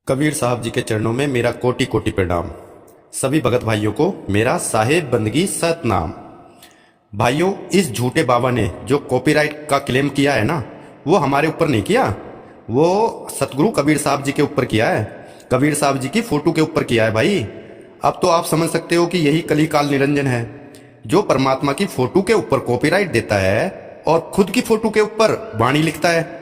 कबीर साहब जी के चरणों में मेरा कोटि कोटि प्रणाम। सभी भगत भाइयों को मेरा साहेब बंदगी सतनाम। भाइयों, इस झूठे बाबा ने जो कॉपीराइट का क्लेम किया है ना, वो हमारे ऊपर नहीं किया, वो सतगुरु कबीर साहब जी के ऊपर किया है। कबीर साहब जी की फोटो के ऊपर किया है। भाई, अब तो आप समझ सकते हो कि यही कली काल निरंजन है, जो परमात्मा की फोटो के ऊपर कॉपीराइट देता है और खुद की फोटो के ऊपर वाणी लिखता है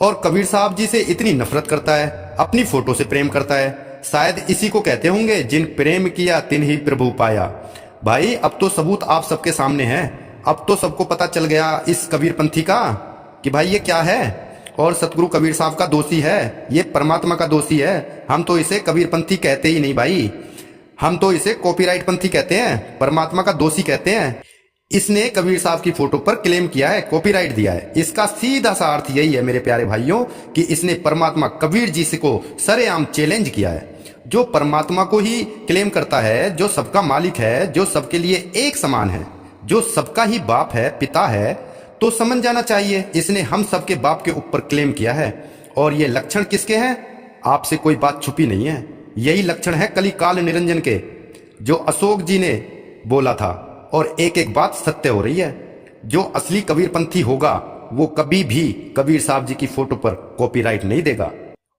और कबीर साहब जी से इतनी नफरत करता है, अपनी फोटो से प्रेम करता है। शायद इसी को कहते होंगे, जिन प्रेम किया तिन ही प्रभु पाया। भाई, अब तो सबूत आप सबके सामने है। अब तो सबको पता चल गया इस कबीर पंथी का कि भाई ये क्या है। और सतगुरु कबीर साहब का दोषी है, ये परमात्मा का दोषी है। हम तो इसे कबीर पंथी कहते ही नहीं भाई, हम तो इसे कॉपीराइट पंथी कहते हैं, परमात्मा का दोषी कहते हैं। इसने कबीर साहब की फोटो पर क्लेम किया है, कॉपीराइट दिया है। इसका सीधा सा अर्थ यही है मेरे प्यारे भाइयों कि इसने परमात्मा कबीर जी से को सरेआम चैलेंज किया है। जो परमात्मा को ही क्लेम करता है, जो सबका मालिक है, जो सबके लिए एक समान है, जो सबका ही बाप है, पिता है, तो समझ जाना चाहिए इसने हम सबके बाप के ऊपर क्लेम किया है। और ये लक्षण किसके हैं? आपसे कोई बात छुपी नहीं है, यही लक्षण है कली काल निरंजन के, जो अशोक जी ने बोला था। और एक एक बात सत्य हो रही है। जो असली कबीरपंथी होगा वो कभी भी कबीर साहब जी की फोटो पर कॉपीराइट नहीं देगा।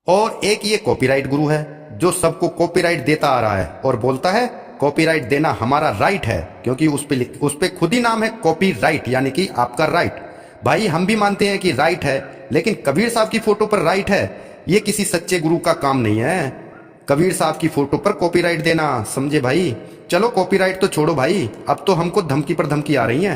और एक ये कॉपीराइट गुरु है जो सबको कॉपीराइट देता आ रहा है और बोलता है कॉपीराइट देना हमारा राइट है, क्योंकि उस पे खुद ही नाम है कॉपीराइट, यानी कि आपका राइट। भाई, हम भी मानते हैं कि राइट है, लेकिन कबीर साहब की फोटो पर राइट है, ये किसी सच्चे गुरु का काम नहीं है। कबीर साहब की फोटो पर कॉपीराइट देना, समझे भाई। चलो कॉपीराइट तो छोड़ो भाई, अब तो हमको धमकी पर धमकी आ रही है।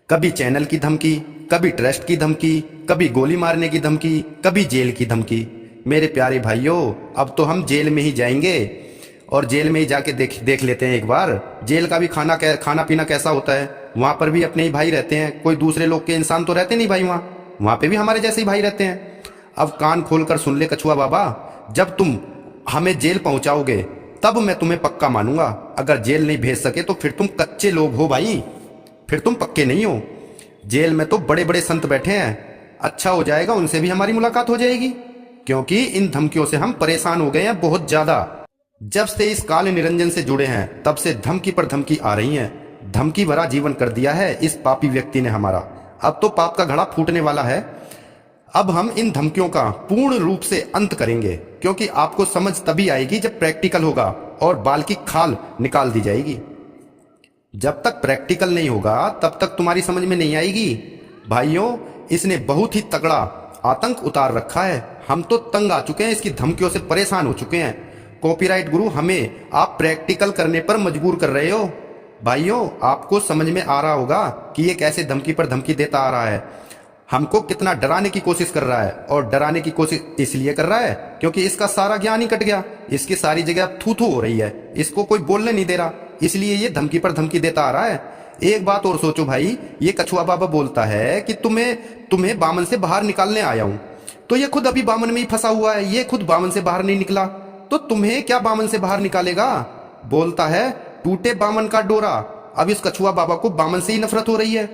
कभी चैनल की धमकी, कभी ट्रस्ट की धमकी, कभी गोली मारने की धमकी, कभी जेल की धमकी। मेरे प्यारे भाइयों, अब तो हम जेल में ही जाएंगे और जेल में ही जाके देख लेते हैं एक बार जेल का भी खाना पीना कैसा होता है। वहां पर भी अपने ही भाई रहते हैं, कोई दूसरे लोग के इंसान तो रहते नहीं भाई। वहां पे भी हमारे जैसे ही भाई रहते हैं। अब कान खोलकर सुन ले कछुआ बाबा, जब तुम हमें जेल पहुंचाओगे तब मैं तुम्हें पक्का मानूंगा। अगर जेल नहीं भेज सके तो फिर तुम कच्चे लोग हो भाई, फिर तुम पक्के नहीं हो। जेल में तो बड़े बड़े संत बैठे हैं, अच्छा हो जाएगा उनसे भी हमारी मुलाकात हो जाएगी, क्योंकि इन धमकियों से हम परेशान हो गए हैं बहुत ज्यादा। जब से इस काल निरंजन से जुड़े हैं तब से धमकी पर धमकी आ रही है। धमकी भरा जीवन कर दिया है इस पापी व्यक्ति ने हमारा। अब तो पाप का घड़ा फूटने वाला है। अब हम इन धमकियों का पूर्ण रूप से अंत करेंगे, क्योंकि आपको समझ तभी आएगी जब प्रैक्टिकल होगा और बाल की खाल निकाल दी जाएगी। जब तक प्रैक्टिकल नहीं होगा तब तक तुम्हारी समझ में नहीं आएगी। भाइयों, इसने बहुत ही तगड़ा आतंक उतार रखा है। हम तो तंग आ चुके हैं, इसकी धमकियों से परेशान हो चुके हैं। कॉपीराइट गुरु, हमें आप प्रैक्टिकल करने पर मजबूर कर रहे हो। भाइयों, आपको समझ में आ रहा होगा कि ये कैसे धमकी पर धमकी देता आ रहा है, हमको कितना डराने की कोशिश कर रहा है। और डराने की कोशिश इसलिए कर रहा है क्योंकि इसका सारा ज्ञान ही कट गया, इसकी सारी जगह थू थू हो रही है, इसको कोई बोलने नहीं दे रहा, इसलिए ये धमकी पर धमकी देता आ रहा है। एक बात और सोचो भाई, ये कछुआ बाबा बोलता है कि तुम्हें बामन से बाहर निकालने आया हूं, तो ये खुद अभी बामन में ही फंसा हुआ है, ये खुद बामन से बाहर नहीं निकला, तो तुम्हें क्या बामन से बाहर निकालेगा। बोलता है टूटे बामन का डोरा। अब इस कछुआ बाबा को बामन से ही नफरत हो रही है,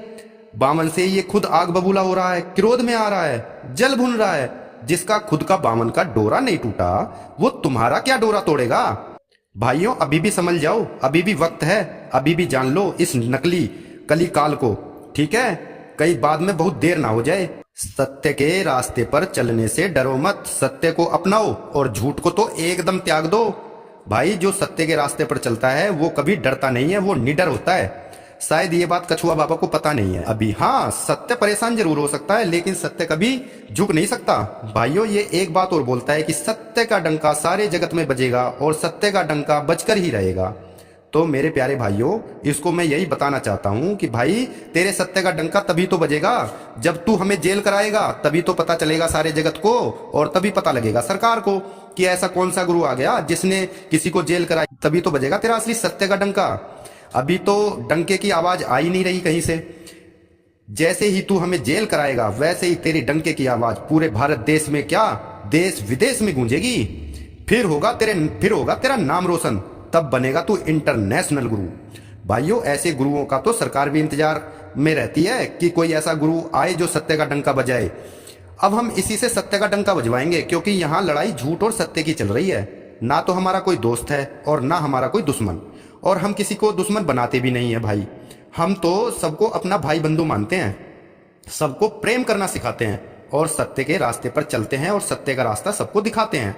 बामन से ये खुद आग बबूला हो रहा है, क्रोध में आ रहा है, जल भुन रहा है। जिसका खुद का बामन का डोरा नहीं टूटा वो तुम्हारा क्या डोरा तोड़ेगा। भाइयों, अभी भी समझ जाओ, अभी भी वक्त है, अभी भी जान लो इस नकली कली काल को, ठीक है, कहीं बाद में बहुत देर ना हो जाए। सत्य के रास्ते पर चलने से डरो मत, सत्य को अपनाओ और झूठ को तो एकदम त्याग दो। भाई, जो सत्य के रास्ते पर चलता है वो कभी डरता नहीं है, वो निडर होता है। शायद ये बात कछुआ बाबा को पता नहीं है अभी। हाँ, सत्य परेशान जरूर हो सकता है, लेकिन सत्य कभी झुक नहीं सकता। भाइयों, ये एक बात और बोलता है कि सत्य का डंका सारे जगत में बजेगा और सत्य का डंका बजकर ही रहेगा। तो मेरे प्यारे भाइयों, इसको मैं यही बताना चाहता हूं कि भाई, तेरे सत्य का डंका तभी तो बजेगा जब तू हमें जेल कराएगा, तभी तो पता चलेगा सारे जगत को, और तभी पता लगेगा सरकार को कि ऐसा कौन सा गुरु आ गया जिसने किसी को जेल कराई। तभी तो बजेगा तेरा असली सत्य का डंका। अभी तो डंके की आवाज आ ही नहीं रही कहीं से। जैसे ही तू हमें जेल कराएगा वैसे ही तेरी डंके की आवाज पूरे भारत देश में, क्या देश विदेश में गूंजेगी। फिर होगा तेरा नाम रोशन, तब बनेगा तू इंटरनेशनल गुरु। भाइयों, ऐसे गुरुओं का तो सरकार भी इंतजार में रहती है कि कोई ऐसा गुरु आए जो सत्य का डंका बजाए। अब हम इसी से सत्य का डंका बजवाएंगे, क्योंकि यहाँ लड़ाई झूठ और सत्य की चल रही है। ना तो हमारा कोई दोस्त है और ना हमारा कोई दुश्मन, और हम किसी को दुश्मन बनाते भी नहीं है भाई। हम तो सबको अपना भाई बंधु मानते हैं, सबको प्रेम करना सिखाते हैं और सत्य के रास्ते पर चलते हैं और सत्य का रास्ता सबको दिखाते हैं।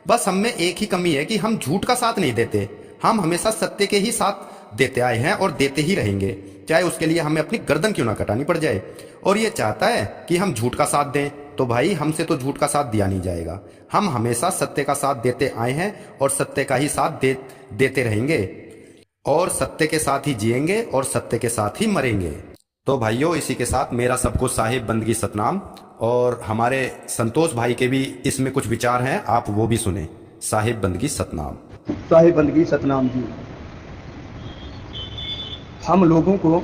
बस हम में एक ही कमी है कि हम झूठ का साथ नहीं देते। हम हमेशा सत्य के ही साथ देते आए हैं और देते ही रहेंगे, चाहे उसके लिए हमें अपनी गर्दन क्यों ना कटानी पड़ जाए। और ये चाहता है कि हम झूठ का साथ दें, तो भाई हमसे तो झूठ का साथ दिया नहीं जाएगा। हम हमेशा सत्य का साथ देते आए हैं और सत्य का ही साथ देते रहेंगे, और सत्य के साथ ही जिएंगे और सत्य के साथ ही मरेंगे। तो भाइयों, इसी के साथ मेरा सबको साहिब बंदगी सतनाम। और हमारे संतोष भाई के भी इसमें कुछ विचार हैं, आप वो भी सुने। साहिब बंदगी सतनाम। साहिब बंदगी सतनाम जी। हम लोगों को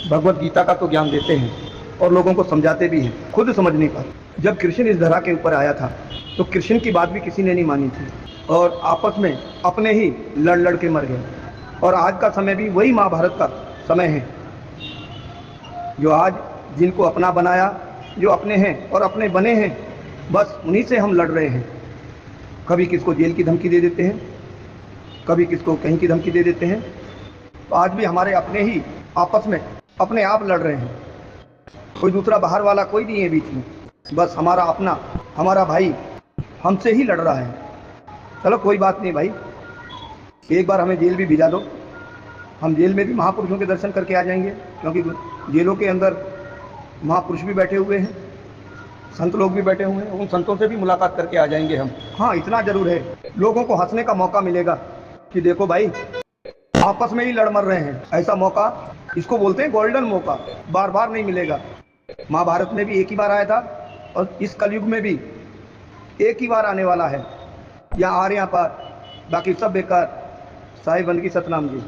भगवत गीता का तो ज्ञान देते हैं और लोगों को समझाते भी हैं, खुद समझ नहीं पाते। जब कृष्ण इस धरा के ऊपर आया था तो कृष्ण की बात भी किसी ने नहीं मानी थी और आपस में अपने ही लड़ लड़ के मर गए। और आज का समय भी वही महाभारत का समय है, जो आज जिनको अपना बनाया, जो अपने हैं और अपने बने हैं, बस उन्हीं से हम लड़ रहे हैं। कभी किसको जेल की धमकी दे देते हैं, कभी किसको कहीं की धमकी दे देते हैं। तो आज भी हमारे अपने ही आपस में अपने आप लड़ रहे हैं, कोई दूसरा बाहर वाला कोई नहीं है बीच में। बस हमारा अपना, हमारा भाई हमसे ही लड़ रहा है। चलो कोई बात नहीं भाई, एक बार हमें जेल भी भिजा दो, हम जेल में भी महापुरुषों के दर्शन करके आ जाएंगे, क्योंकि जेलों के अंदर महापुरुष भी बैठे हुए हैं, संत लोग भी बैठे हुए हैं, उन संतों से भी मुलाकात करके आ जाएंगे हम। हाँ, इतना जरूर है, लोगों को हंसने का मौका मिलेगा कि देखो भाई आपस में ही लड़ मर रहे हैं। ऐसा मौका, इसको बोलते हैं गोल्डन मौका, बार बार नहीं मिलेगा। महाभारत में भी एक ही बार आया था और इस कलयुग में भी एक ही बार आने वाला है। या आ रहे यहाँ पर, बाकी सब बेकार। साहिब बंदगी सतनाम जी।